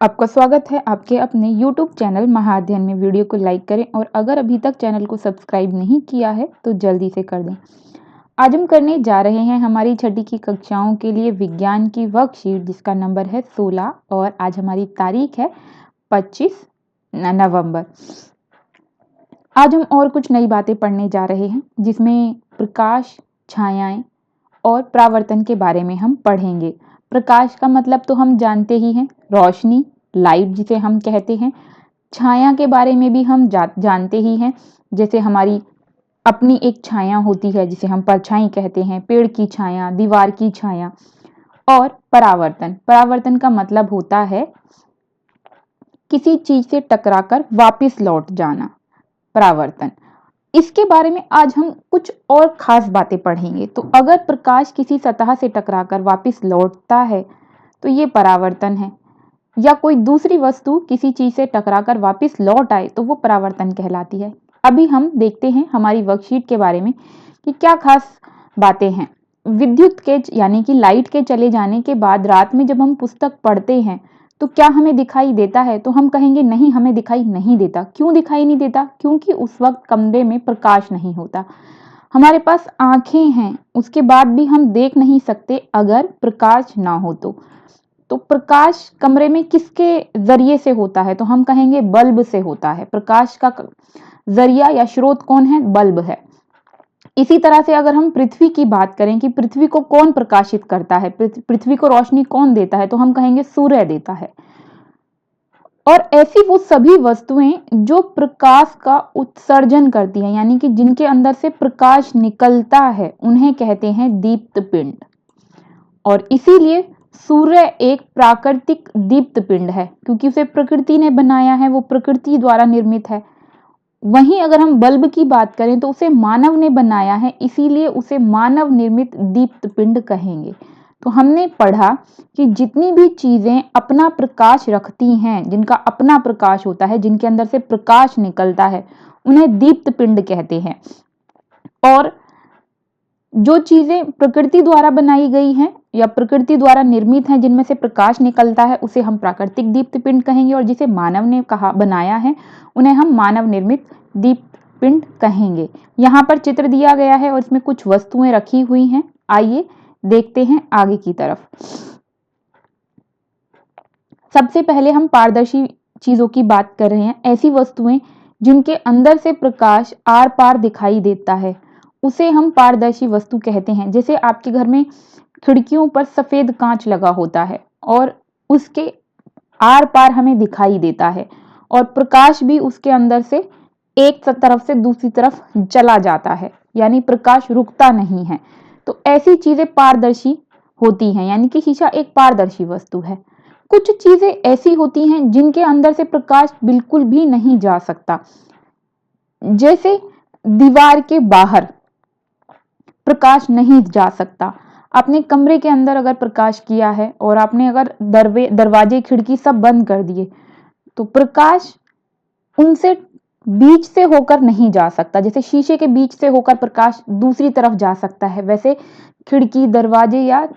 आपका स्वागत है आपके अपने YouTube चैनल महाअध्ययन में। वीडियो को लाइक करें और अगर अभी तक चैनल को सब्सक्राइब नहीं किया है तो जल्दी से कर दें। आज हम करने जा रहे हैं हमारी छठी की कक्षाओं के लिए विज्ञान की वर्कशीट जिसका नंबर है 16 और आज हमारी तारीख है 25 नवंबर। आज हम और कुछ नई बातें पढ़ने जा रहे हैं जिसमें प्रकाश, छायाएं और परावर्तन के बारे में हम पढ़ेंगे। प्रकाश का मतलब तो हम जानते ही हैं, रोशनी, लाइट जिसे हम कहते हैं। छाया के बारे में भी हम जानते ही हैं, जैसे हमारी अपनी एक छाया होती है जिसे हम परछाई कहते हैं, पेड़ की छाया, दीवार की छाया। और परावर्तन, परावर्तन का मतलब होता है किसी चीज से टकराकर वापस लौट जाना, परावर्तन। इसके बारे में आज हम कुछ और खास बातें पढ़ेंगे। तो अगर प्रकाश किसी सतह से टकराकर वापस लौटता है तो ये परावर्तन है, या कोई दूसरी वस्तु किसी चीज से टकराकर वापस लौट आए तो वो परावर्तन कहलाती है। अभी हम देखते हैं हमारी वर्कशीट के बारे में कि क्या खास बातें हैं। विद्युत के यानी कि लाइट के चले जाने के बाद रात में जब हम पुस्तक पढ़ते हैं तो क्या हमें दिखाई देता है? तो हम कहेंगे नहीं, हमें दिखाई नहीं देता। क्यों दिखाई नहीं देता? क्योंकि उस वक्त कमरे में प्रकाश नहीं होता। हमारे पास आंखें हैं, उसके बाद भी हम देख नहीं सकते अगर प्रकाश ना हो तो प्रकाश कमरे में किसके जरिए से होता है? तो हम कहेंगे बल्ब से होता है। प्रकाश का जरिया या स्रोत कौन है? बल्ब है। इसी तरह से अगर हम पृथ्वी की बात करें कि पृथ्वी को कौन प्रकाशित करता है, पृथ्वी को रोशनी कौन देता है, तो हम कहेंगे सूर्य देता है। और ऐसी वो सभी वस्तुएं जो प्रकाश का उत्सर्जन करती हैं, यानी कि जिनके अंदर से प्रकाश निकलता है, उन्हें कहते हैं दीप्त पिंड। और इसीलिए सूर्य एक प्राकृतिक दीप्त पिंड है, क्योंकि उसे प्रकृति ने बनाया है, वो प्रकृति द्वारा निर्मित है। वहीं अगर हम बल्ब की बात करें तो उसे मानव ने बनाया है, इसीलिए उसे मानव निर्मित दीप्त पिंड कहेंगे। तो हमने पढ़ा कि जितनी भी चीजें अपना प्रकाश रखती हैं, जिनका अपना प्रकाश होता है, जिनके अंदर से प्रकाश निकलता है, उन्हें दीप्त पिंड कहते हैं। और जो चीजें प्रकृति द्वारा बनाई गई हैं या प्रकृति द्वारा निर्मित हैं, जिनमें से प्रकाश निकलता है, उसे हम प्राकृतिक दीप्त पिंड कहेंगे। और जिसे मानव ने बनाया है, उन्हें हम मानव निर्मित दीप्त पिंड कहेंगे। यहाँ पर चित्र दिया गया है और इसमें कुछ वस्तुएं रखी हुई हैं। आइए देखते हैं आगे की तरफ। सबसे पहले हम पारदर्शी चीजों की बात कर रहे हैं। ऐसी वस्तुएं जिनके अंदर से प्रकाश आर पार दिखाई देता है, उसे हम पारदर्शी वस्तु कहते हैं। जैसे आपके घर में खिड़कियों पर सफेद कांच लगा होता है और उसके आर पार हमें दिखाई देता है और प्रकाश भी उसके अंदर से एक तरफ से दूसरी तरफ चला जाता है, यानी प्रकाश रुकता नहीं है। तो ऐसी चीजें पारदर्शी होती हैं, यानी कि शीशा एक पारदर्शी वस्तु है। कुछ चीजें ऐसी होती हैं जिनके अंदर से प्रकाश बिल्कुल भी नहीं जा सकता। जैसे दीवार के बाहर प्रकाश नहीं जा सकता। आपने कमरे के अंदर अगर प्रकाश किया है और आपने अगर दरवाजे खिड़की सब बंद कर दिए तो प्रकाश उनसे बीच से होकर नहीं जा सकता। जैसे शीशे के बीच से होकर प्रकाश दूसरी तरफ जा सकता है, वैसे खिड़की, दरवाजे या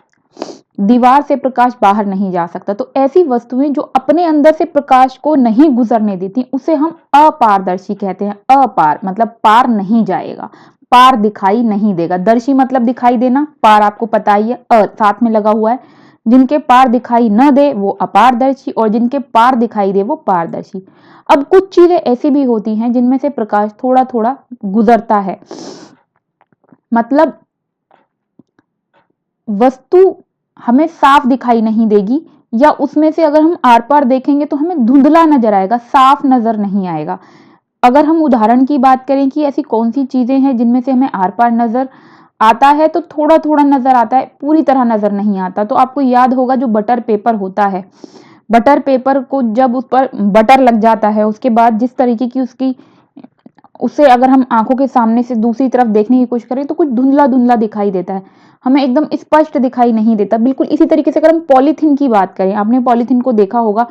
दीवार से प्रकाश बाहर नहीं जा सकता। तो ऐसी वस्तुएं जो अपने अंदर से प्रकाश को नहीं गुजरने देती, उसे हम अपारदर्शी कहते हैं। अपार मतलब पार नहीं जाएगा, पार दिखाई नहीं देगा। दर्शी मतलब दिखाई देना, पार आपको पता ही है, साथ में लगा हुआ है। जिनके पार दिखाई न दे वो अपारदर्शी और जिनके पार दिखाई दे वो पारदर्शी। अब कुछ चीजें ऐसी भी होती हैं जिनमें से प्रकाश थोड़ा थोड़ा गुजरता है, मतलब वस्तु हमें साफ दिखाई नहीं देगी, या उसमें से अगर हम आर पार देखेंगे तो हमें धुंधला नजर आएगा, साफ नजर नहीं आएगा। अगर हम उदाहरण की बात करें कि ऐसी कौन सी चीजें हैं जिनमें से हमें आर पार नजर आता है, तो थोड़ा थोड़ा नजर आता है, पूरी तरह नजर नहीं आता। तो आपको याद होगा जो बटर पेपर होता है, बटर पेपर को जब उस पर बटर लग जाता है, उसके बाद जिस तरीके की उसे अगर हम आंखों के सामने से दूसरी तरफ देखने की कोशिश करें तो कुछ धुंधला धुंधला दिखाई देता है, हमें एकदम स्पष्ट दिखाई नहीं देता। बिल्कुल इसी तरीके से अगर हम पॉलीथीन की बात करें, आपने पॉलीथीन को देखा होगा,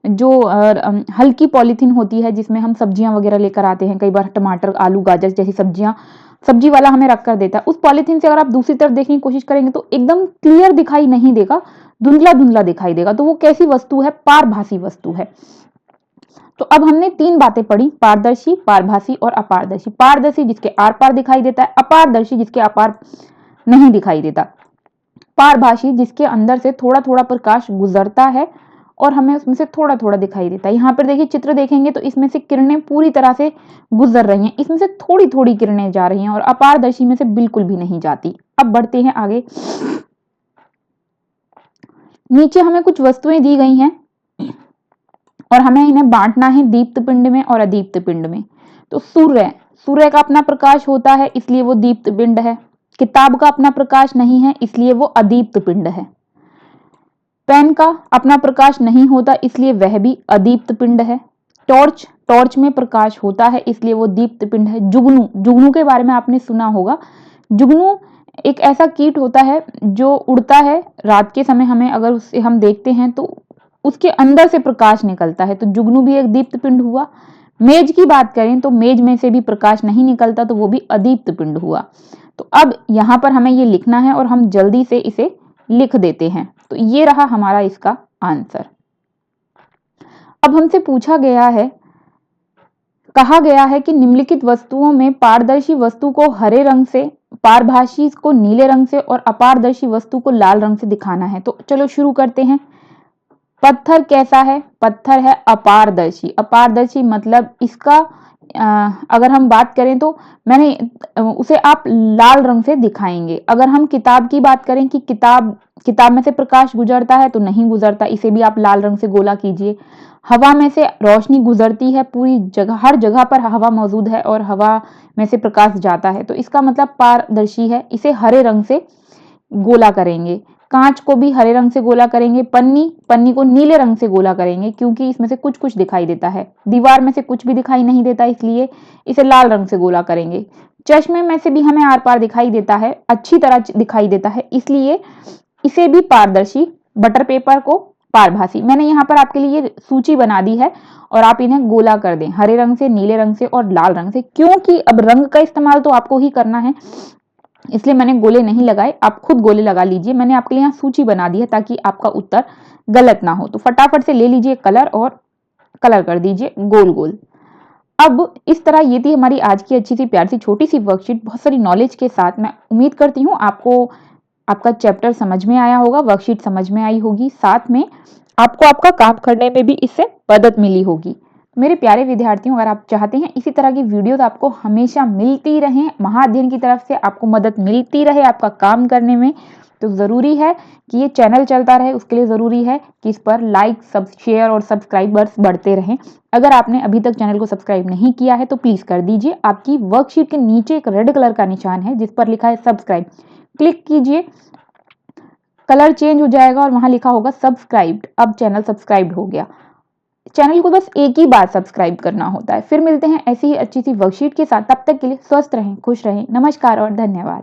जो हल्की पॉलीथीन होती है जिसमें हम सब्जियां वगैरह लेकर आते हैं, कई बार टमाटर, आलू, गाजर जैसी सब्जियां सब्जी वाला हमें रख कर देता है। उस पॉलीथीन से अगर आप दूसरी तरफ देखने की कोशिश करेंगे तो एकदम क्लियर दिखाई नहीं देगा, धुंधला धुंधला दिखाई देगा। तो वो कैसी वस्तु है? पारभासी वस्तु है। तो अब हमने 3 बातें पढ़ी, पारदर्शी, पारभासी और अपारदर्शी। पारदर्शी जिसके आर पार दिखाई देता है, अपारदर्शी जिसके अपार नहीं दिखाई देता, पारभासी जिसके अंदर से थोड़ा थोड़ा प्रकाश गुजरता है और हमें उसमें से थोड़ा थोड़ा दिखाई देता है। यहाँ पर देखिए चित्र देखेंगे तो इसमें से किरणें पूरी तरह से गुजर रही हैं, इसमें से थोड़ी थोड़ी किरणें जा रही हैं और अपारदर्शी में से बिल्कुल भी नहीं जाती। अब बढ़ते हैं आगे। नीचे हमें कुछ वस्तुएं दी गई हैं और हमें इन्हें बांटना है दीप्त पिंड में और अदीप्त पिंड में। तो सूर्य का अपना प्रकाश होता है इसलिए वो दीप्त पिंड है। किताब का अपना प्रकाश नहीं है इसलिए वो अदीप्त पिंड है। पेन का अपना प्रकाश नहीं होता इसलिए वह भी अदीप्त पिंड है। टॉर्च में प्रकाश होता है इसलिए वो दीप्त पिंड है। जुगनू के बारे में आपने सुना होगा। जुगनू एक ऐसा कीट होता है जो उड़ता है रात के समय, हमें अगर उसे हम देखते हैं तो उसके अंदर से प्रकाश निकलता है, तो जुगनू भी एक दीप्त पिंड हुआ। मेज की बात करें तो मेज में से भी प्रकाश नहीं निकलता, तो वो भी अदीप्त पिंड हुआ। तो अब यहाँ पर हमें ये लिखना है और हम जल्दी से इसे लिख देते हैं। तो ये रहा हमारा इसका आंसर। अब हमसे पूछा गया है, कहा गया है कि निम्नलिखित वस्तुओं में पारदर्शी वस्तु को हरे रंग से, पारभासी को नीले रंग से और अपारदर्शी वस्तु को लाल रंग से दिखाना है। तो चलो शुरू करते हैं। पत्थर कैसा है? पत्थर है अपारदर्शी। अपारदर्शी मतलब इसका अगर हम बात करें तो उसे आप लाल रंग से दिखाएंगे। अगर हम किताब की बात करें कि किताब में से प्रकाश गुजरता है तो नहीं गुजरता, इसे भी आप लाल रंग से गोला कीजिए। हवा में से रोशनी गुजरती है, पूरी जगह हर जगह पर हवा मौजूद है और हवा में से प्रकाश जाता है, तो इसका मतलब पारदर्शी है, इसे हरे रंग से गोला करेंगे। कांच को भी हरे रंग से गोला करेंगे। पन्नी को नीले रंग से गोला करेंगे क्योंकि इसमें से कुछ कुछ दिखाई देता है। दीवार में से कुछ भी दिखाई नहीं देता इसलिए इसे लाल रंग से गोला करेंगे। चश्मे में से भी हमें आर पार दिखाई देता है, अच्छी तरह दिखाई देता है, इसलिए इसे भी पारदर्शी। बटर पेपर को पारभासी। मैंने यहाँ पर आपके लिए सूची बना दी है और आप इन्हें गोला कर दें हरे रंग से, नीले रंग से और लाल रंग से, क्योंकि अब रंग का इस्तेमाल तो आपको ही करना है इसलिए मैंने गोले नहीं लगाए, आप खुद गोले लगा लीजिए। मैंने आपके लिए यहाँ सूची बना दी है ताकि आपका उत्तर गलत ना हो। तो फटाफट से ले लीजिए कलर और कलर कर दीजिए गोल गोल। अब इस तरह ये थी हमारी आज की अच्छी सी प्यारी सी छोटी सी वर्कशीट, बहुत सारी नॉलेज के साथ। मैं उम्मीद करती हूँ आपको आपका चैप्टर समझ में आया होगा, वर्कशीट समझ में आई होगी, साथ में आपको आपका काम करने में भी इससे मदद मिली होगी। मेरे प्यारे विद्यार्थियों, अगर आप चाहते हैं इसी तरह की वीडियोस आपको हमेशा मिलती रहें, महाअध्ययन की तरफ से आपको मदद मिलती रहे आपका काम करने में, तो ज़रूरी है कि ये चैनल चलता रहे। उसके लिए ज़रूरी है कि इस पर लाइक, शेयर और सब्सक्राइबर्स बढ़ते रहें। अगर आपने अभी तक चैनल को सब्सक्राइब नहीं किया है तो प्लीज़ कर दीजिए। आपकी वर्कशीट के नीचे एक रेड कलर का निशान है जिस पर लिखा है सब्सक्राइब, क्लिक कीजिए, कलर चेंज हो जाएगा और वहां लिखा होगा सब्सक्राइब्ड। अब चैनल सब्सक्राइब्ड हो गया। चैनल को बस एक ही बार सब्सक्राइब करना होता है। फिर मिलते हैं ऐसी ही अच्छी सी वर्कशीट के साथ। तब तक के लिए स्वस्थ रहें, खुश रहें। नमस्कार और धन्यवाद।